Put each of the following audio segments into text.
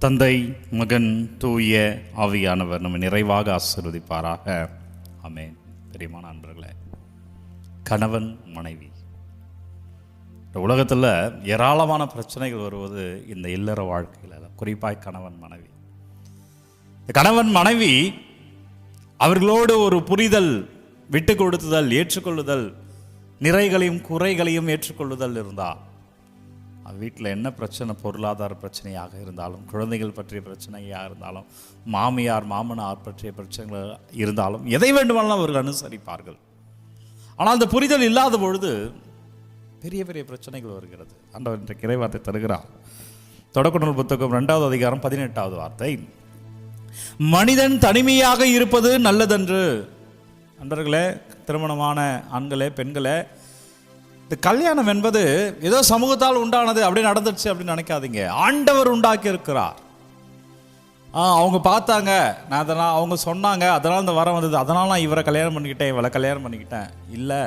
தந்தை, மகன், தூய ஆவியானவர் நம்ம நிறைவாக ஆசீர்வதிப்பாராக. ஆமென். பிரியமான அன்பர்களே, கணவன் மனைவி, இந்த உலகத்தில் ஏராளமான பிரச்சனைகள் வருவது இந்த இல்லற வாழ்க்கையில், குறிப்பாக கணவன் மனைவி. இந்த கணவன் மனைவி அவர்களோடு ஒரு புரிதல், விட்டு கொடுத்துதல், ஏற்றுக்கொள்ளுதல், நிறைகளையும் குறைகளையும் ஏற்றுக்கொள்ளுதல் இருந்தால், வீட்டில் என்ன பிரச்சனை, பொருளாதார பிரச்சனையாக இருந்தாலும், குழந்தைகள் பற்றிய பிரச்சனையாக இருந்தாலும், மாமியார் மாமனார் பற்றிய பிரச்சனைகள் இருந்தாலும், எதை வேண்டுமானாலும் அவர்கள் அனுசரிப்பார்கள். ஆனால் அந்த புரிதல் இல்லாத பொழுது பெரிய பெரிய பிரச்சனைகள் வருகிறது. ஆண்டவர் இன்றைக்கு இறைவார்த்தை தருகிறார். தொடக்க நூல் புத்தகம் 2வது அதிகாரம் 18வது வார்த்தை, மனிதன் தனிமையாக இருப்பது நல்லதென்று. அன்பர்களே, திருமணமான ஆண்களே, பெண்களே, இந்த கல்யாணம் என்பது ஏதோ சமூகத்தால் உண்டானது, அப்படி நடந்துச்சு அப்படின்னு நினைக்காதீங்க. ஆண்டவர் உண்டாக்கி இருக்கிறார். அவங்க பார்த்தாங்க, நான் அதனால் அவங்க சொன்னாங்க, அதனால் இந்த வரம் வந்தது, அதனால் நான் இவரை கல்யாணம் பண்ணிக்கிட்டேன், இவளை கல்யாணம் பண்ணிக்கிட்டேன் இல்லை.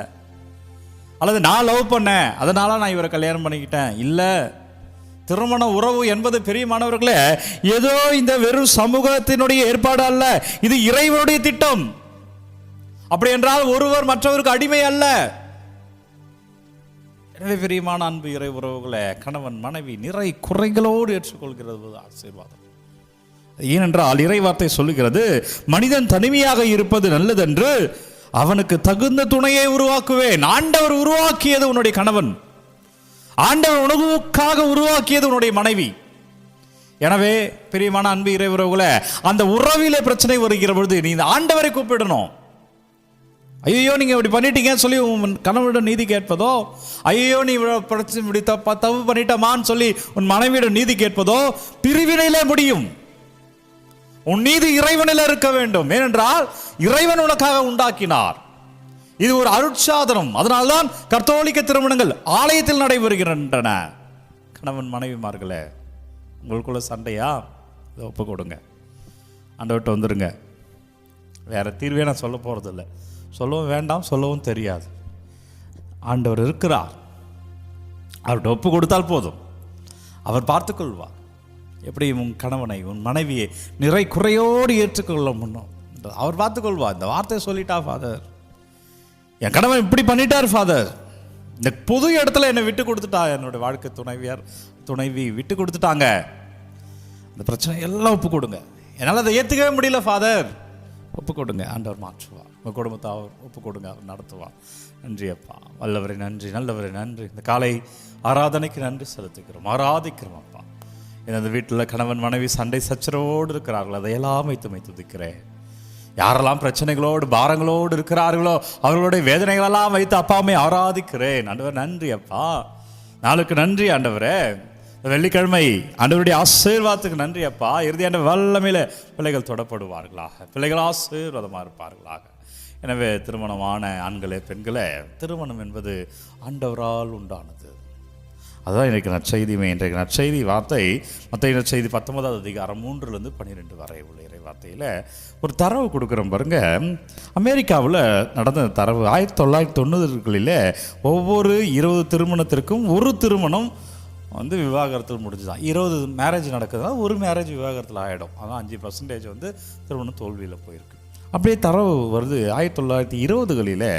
அல்லது நான் லவ் பண்ணேன், அதனால நான் இவரை கல்யாணம் பண்ணிக்கிட்டேன் இல்லை. திருமண உறவு என்பது பெரியமானவர்களே ஏதோ இந்த வெறும் சமூகத்தினுடைய ஏற்பாடு அல்ல, இது இறைவனுடைய திட்டம். அப்படி என்றால் ஒருவர் மற்றவருக்கு அடிமை அல்ல. எனவே பிரியமான அன்பு இறை உறவுகளை, கணவன் மனைவி நிறை குறைகளோடு ஏற்றுக்கொள்கிறது ஆசீர்வாதம். ஏனென்றால் இறைவார்த்தை சொல்லுகிறது, மனிதன் தனிமையாக இருப்பது நல்லதென்று அவனுக்கு தகுந்த துணையை உருவாக்குவேன். ஆண்டவர் உருவாக்கியது உன்னுடைய கணவன், ஆண்டவர் உணவுக்காக உருவாக்கியது உன்னுடைய மனைவி. எனவே பிரியமான அன்பு இறை உறவுகளை, அந்த உறவிலே பிரச்சனை வருகிற பொழுது நீ இந்த ஆண்டவரை கூப்பிடணும். ஐயோ நீங்க இப்படி பண்ணிட்டீங்கன்னு சொல்லி உன் கணவனிடம் நீதி கேட்பதோ, ஐயோ நீ பிரச்சனை இப்படி தப்பு பண்ணிட்டமான்னு சொல்லி உன் மனைவியிடம் நீதி கேட்பதோ பிரிவினையிலே முடியும். உன் நீதி இறைவனில் இருக்க வேண்டும். ஏனென்றால் இறைவன் உனக்காக உண்டாக்கினார். இது ஒரு அருட்சாதனம். அதனால்தான் கத்தோலிக்க திருமணங்கள் ஆலயத்தில் நடைபெறுகின்றன. கணவன் மனைவிமார்களே, உங்களுக்குள்ள சண்டையா, இதை ஒப்பு கொடுங்க, ஆண்டவர்கிட்ட வந்துடுங்க. வேற தீர்வே நான் சொல்ல போறதில்லை, சொல்லவும் வேண்டாம், சொல்லவும் தெரியாது. ஆண்டவர் இருக்கிறார், அவர்கிட்ட ஒப்பு கொடுத்தால் போதும், அவர் பார்த்துக்கொள்வார். எப்படி உன் கணவனை, உன் மனைவியை நிறை குறையோடு ஏற்றுக்கொள்ள முன்னோம், அவர் பார்த்துக்கொள்வார். இந்த வார்த்தையை சொல்லிட்டா, ஃபாதர் என் கணவன் இப்படி பண்ணிட்டார் ஃபாதர், இந்த பொது இடத்துல என்னை விட்டு கொடுத்துட்டா, என்னுடைய வாழ்க்கை துணைவி விட்டு கொடுத்துட்டாங்க, இந்த பிரச்சனை எல்லாம் ஒப்பு கொடுங்க. என்னால் அதை ஏற்றுக்கவே முடியல ஃபாதர், ஒப்பு கொடுங்க, ஆண்டவர் மாற்றுவார். உங்கள் குடும்பத்தை அவர் ஒப்பு கொடுங்க, அவர் நடத்துவார். நன்றி அப்பா, வல்லவரை நன்றி, நல்லவரை நன்றி. இந்த காலை ஆராதனைக்கு நன்றி செலுத்துகிறோம், ஆராதிக்கிறோம் அப்பா. எனது வீட்டில் கணவன் மனைவி சண்டை சச்சரவோடு இருக்கிறார்கள், அதையெல்லாம் வைத்து துதிக்கிறேன். யாரெல்லாம் பிரச்சனைகளோடு பாரங்களோடு இருக்கிறார்களோ அவர்களுடைய வேதனைகளெல்லாம் வைத்து அப்பாமே ஆராதிக்கிறேன். ஆண்டவர் நன்றி அப்பா, நாளுக்கு நன்றி ஆண்டவரே. வெள்ளிக்கிழமை ஆண்டவருடைய ஆசீர்வாதத்துக்கு நன்றி அப்பா. இறுதி ஆண்டு வல்லமையில பிள்ளைகள் தொடப்படுவார்களாக, பிள்ளைகள் ஆசீர்வாதமாக இருப்பார்களாக. எனவே திருமணமான ஆண்களே, பெண்களே, திருமணம் என்பது ஆண்டவரால் உண்டானது. அதுதான் இன்றைக்கு நற்செய்தியுமே. இன்றைக்கு நற்செய்தி வார்த்தை மத்திய நற்செய்தி 19வது அதிகாரம் 3-12 வரை உள்ள இறை வார்த்தையில் ஒரு தரவு கொடுக்குறோம் பாருங்க. அமெரிக்காவில் நடந்த தரவு 1990களில் ஒவ்வொரு 20 திருமணத்திற்கும் ஒரு திருமணம் விவாகரத்தில் முடிஞ்சுதான். 20 மேரேஜ் நடக்குதுன்னா ஒரு மேரேஜ் விவாகரத்தில் ஆகிடும். அதான் 5% திருமணம் தோல்வியில் போயிருக்கு. அப்படியே தரவு வருது. 1920களில்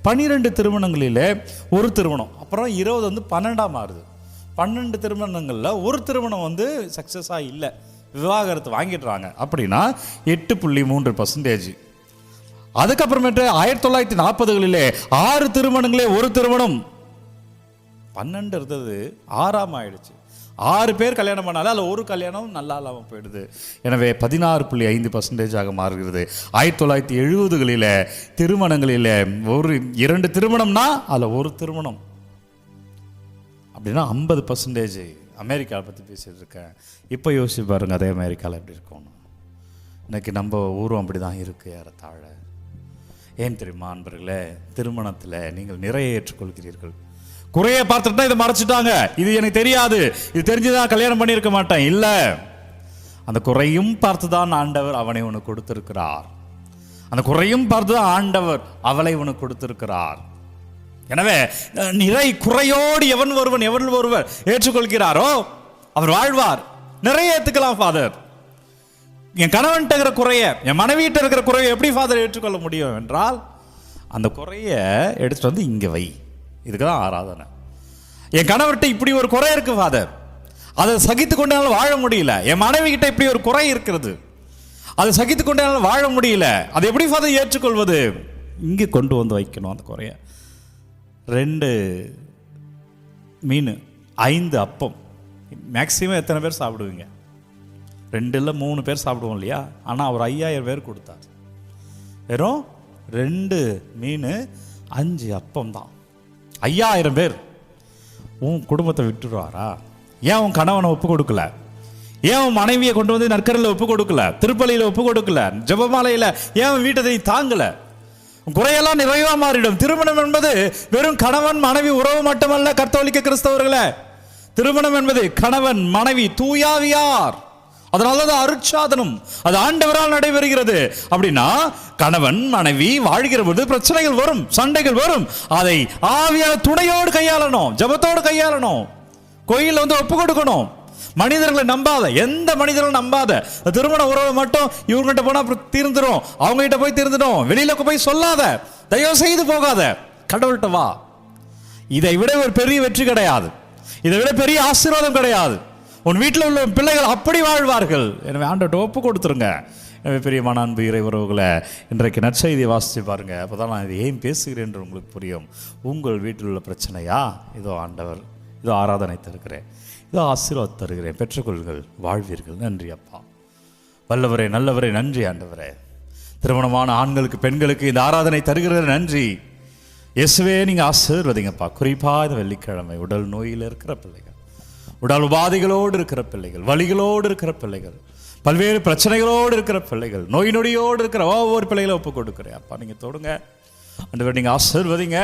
12 திருமணங்களில் ஒரு திருமணம், அப்புறம் 20 12 மாறுது. 12 திருமணங்களில் ஒரு திருமணம் சக்ஸஸாக இல்லை, விவாகரத்து வாங்கிடுறாங்க. அப்படின்னா 8.3%. அதுக்கப்புறமேட்டு 1940களில் 6 திருமணங்களே ஒரு திருமணம், 12 இருந்தது 6 ஆயிடுச்சு. 6 பேர் கல்யாணம் பண்ணாலும் அதில் ஒரு கல்யாணம் நல்லா இல்லாமல் போயிடுது. எனவே 16.5% மாறுகிறது. 1970களில் திருமணங்களில் 2 திருமணம்னா அதில் ஒரு திருமணம், அப்படின்னா 50%. அமெரிக்காவை பற்றி பேசிகிட்டு இருக்கேன். இப்போ யோசிச்சு பாருங்க, அதே அமெரிக்காவில் எப்படி இருக்கணும். இன்னைக்கு நம்ம ஊரும் அப்படி தான் இருக்குது ஏறத்தாழ. ஏன் தெரியுமா அன்பர்களே, திருமணத்தில் நீங்கள் நிறைய ஏற்றுக்கொள்கிறீர்கள். குறைய பார்த்துட்டா இதை மறைச்சிட்டாங்க, இது எனக்கு தெரியாது, இது தெரிஞ்சுதான் கல்யாணம் பண்ணியிருக்க மாட்டேன். இல்லை, அந்த குறையும் பார்த்துதான் ஆண்டவர் அவனை உனக்கு கொடுத்திருக்கிறார். அந்த குறையும் பார்த்துதான் ஆண்டவர் அவளை உனக்கு கொடுத்திருக்கிறார். எனவே நிறை குறையோடு எவன் ஒருவர் ஏற்றுக்கொள்கிறாரோ அவர் வாழ்வார். நிறைய ஏற்றுக்கலாம் ஃபாதர். என் கணவன்கிட்ட இருக்கிற குறைய, என் மனைவியிட்ட இருக்கிற குறைய எப்படி ஃபாதர் ஏற்றுக்கொள்ள முடியும் என்றால், அந்த குறைய எடுத்துட்டு வந்து இங்கே வை. இதுக்கு தான் ஆராதனை. என் கணவர்கிட்ட இப்படி ஒரு குறை இருக்கு ஃபாதர், அதை சகித்து கொண்டாலும் வாழ முடியல. என் மனைவி கிட்ட இப்படி ஒரு குறை இருக்கிறது, அதை சகித்து கொண்டாலும் வாழ முடியல. அதை எப்படி ஃபாதர் ஏற்றுக்கொள்வது? இங்கே கொண்டு வந்து வைக்கணும் அந்த குறைய. 2 மீன் 5 அப்பம். மேக்சிமம் எத்தனை பேர் சாப்பிடுவீங்க? 2 இல்லை 3 பேர் சாப்பிடுவோம் இல்லையா? ஆனால் அவர் 5000 பேர் கொடுத்தார். வெறும் 2 மீன் 5 அப்பம் தான். 5000 பேர். உன் குடும்பத்தை விட்டுருவாரா? ஏன் உன் கணவனை ஒப்பு கொடுக்கல? ஏன் உன் மனைவியை கொண்டு வந்து நற்கரில் ஒப்பு கொடுக்கல? திருப்பலியில் ஒப்பு கொடுக்கல? ஜெபமாலையில் ஏன் வீட்டை தாங்கல? குறையெல்லாம் நிறைவா மாறிடும். திருமணம் என்பது வெறும் கணவன் மனைவி உறவு மட்டுமல்ல கத்தோலிக்க கிறிஸ்தவர்களே. திருமணம் என்பது கணவன் மனைவி தூயாவியார். அதனால அது அருட்சாதனம், அது ஆண்டவரால் நடைபெறுகிறது. அப்படின்னா கணவன் மனைவி வாழ்கிற போது பிரச்சனைகள் வரும், சண்டைகள் வரும். அதை ஆவியான துணையோடு கையாளணும், ஜபத்தோடு கையாளணும். கோயிலில் வந்து ஒப்பு கொடுக்கணும். மனிதர்களை நம்பாத, எந்த மனிதர்களும் நம்பாத. திருமண உறவு மட்டும் இவங்ககிட்ட போனா தீர்ந்துடும், அவங்க கிட்ட போய் தீர்ந்துடும், வெளியில போய் சொல்லாத, தயவு செய்து போகாத, கடவுள்கிட்ட வா. இதை விட ஒரு பெரிய வெற்றி கிடையாது, இதை விட பெரிய ஆசீர்வாதம் கிடையாது. உன் வீட்டில் உள்ள பிள்ளைகள் அப்படி வாழ்வார்கள். எனவே ஆண்டவர்கிட்ட ஒப்பு கொடுத்துருங்க. எனவே பிரியமான அன்பு இறை உறவுகளை, இன்றைக்கு நற்செய்தியை வாசித்து பாருங்க. அப்போதான் நான் இதை ஏன் பேசுகிறேன் என்று உங்களுக்கு புரியும். உங்கள் வீட்டில் உள்ள பிரச்சனையா? இதோ ஆண்டவர், இதோ ஆராதனை தருகிறேன், இதோ ஆசீர்வாதம் தருகிறேன், பெற்றுக்கொள்கள், வாழ்வீர்கள். நன்றி அப்பா. வல்லவரே, நல்லவரே, நன்றி ஆண்டவரே. திருமணமான ஆண்களுக்கு பெண்களுக்கு இந்த ஆராதனை தருகிறது, நன்றி இயேசுவே. நீங்கள் ஆசீர்வதிங்கப்பா. குறிப்பாக இந்த வெள்ளிக்கிழமை உடல் நோயில் இருக்கிற பிள்ளைகள், உடல் உபாதைகளோடு இருக்கிற பிள்ளைகள், வலிகளோடு இருக்கிற பிள்ளைகள், பல்வேறு பிரச்சனைகளோடு இருக்கிற பிள்ளைகள், நோய் நொடியோடு இருக்கிற ஒவ்வொரு பிள்ளைகளை ஒப்பு கொடுக்குறேன் அப்பா. நீங்கள் தொடுங்க ஆண்டவரே, நீங்கள் ஆசீர்வதிங்க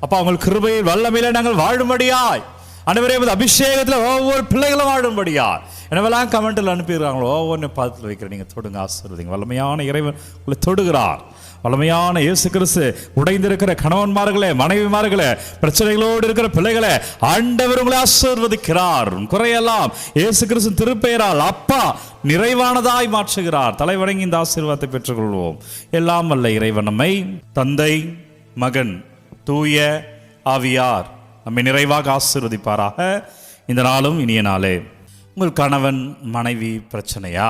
அப்பா. உங்கள் கிருபையில் வல்லமையில நாங்கள் வாழும்படியாய் ஆண்டவரே, அபிஷேகத்தில் ஒவ்வொரு பிள்ளைகளும் வாழும்படியா எனவெல்லாம் கமெண்டில் அனுப்பிடுறாங்களோ ஒவ்வொன்று பாதத்தில் வைக்கிறேன். நீங்கள் தொடுங்க, ஆசீர்வதிங்க. வல்லமையான இறைவன் உங்களை தொடுகிறார். வல்லமையான இயேசு கிறிஸ்து உடைந்திருக்கிற கணவன்மார்களே, மனைவிமார்களே, பிரச்சனைகளோடு இருக்கிற பிள்ளைகளை ஆண்டவர் உங்களை ஆசீர்வதிக்கிறார். குறையெல்லாம் இயேசு கிறிஸ்து திருப்பெயரால் அப்பா நிறைவானதாய் மாற்றுகிறார். தலைவணங்கி இந்த ஆசீர்வாதத்தை பெற்றுக்கொள்வோம். எல்லாம் வல்ல இறைவன் நம்மை தந்தை, மகன், தூய ஆவியார் நம்மை நிறைவாக ஆசீர்வதிப்பாராக. இந்த நாளும் இனிய நாளே. உங்கள் கணவன் மனைவி பிரச்சனையா?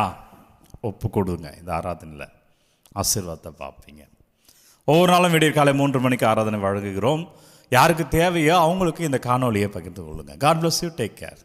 ஒப்பு கொடுங்க. இந்த ஆராதனையில் ஆசீர்வாதத்தை பார்ப்பீங்க. ஒவ்வொரு நாளும் விடிய காலை 3 மணிக்கு ஆராதனை வழங்குகிறோம். யாருக்கு தேவையோ அவங்களுக்கு இந்த காணொலியை பகிர்ந்து கொள்ளுங்கள். God bless you. Take care.